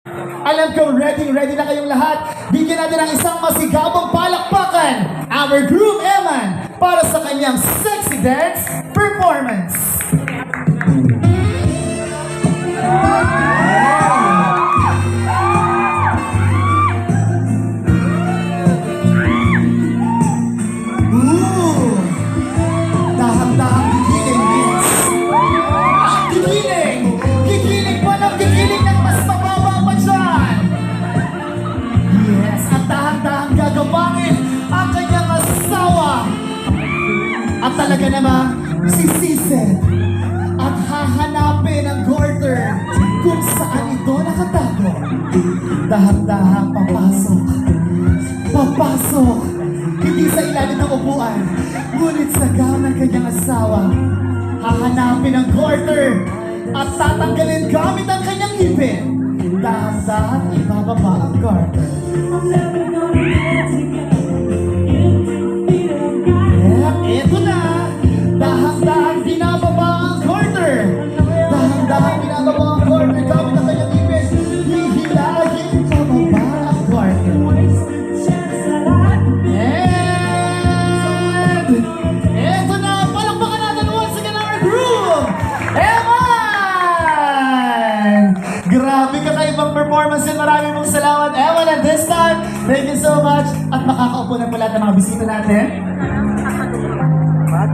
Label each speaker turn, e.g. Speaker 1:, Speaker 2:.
Speaker 1: Alam ko ready na kayong lahat. Bigyan natin ng isang masigabong palakpakan our Groom Eman para sa kanyang sexy dance performance. Dahang-dahang gigiling, yes. Gigiling pa ng gigiling ng mas mababa pa dyan. Yes, at dahang-dahang gagawangin ang kanyang asawa. At talaga naman, sisisen at hahanapin ang garter kung saan ito nakatago. Dahang-dahang papasok, hindi sa ilalim ng upuan, ngunit sa gown ng kanyang asawa. Hahanapin ang garter at tatanggalin gamit ang kanyang ngipin. Dahan-dahan ibababa ang garter. Eto na! Dahan-dahan binababa ang garter. Dahan-dahan binababa ang garter gamit ang kanyang ngipin. Hihilahin pababa ang garter. And eto na! Palakpakan natin once again our groom, Eman! Grabe kakaibang performance and maraming mong salamat, Eman, at this time, thank you so much. At makakaupo na pala ng mga bisita natin.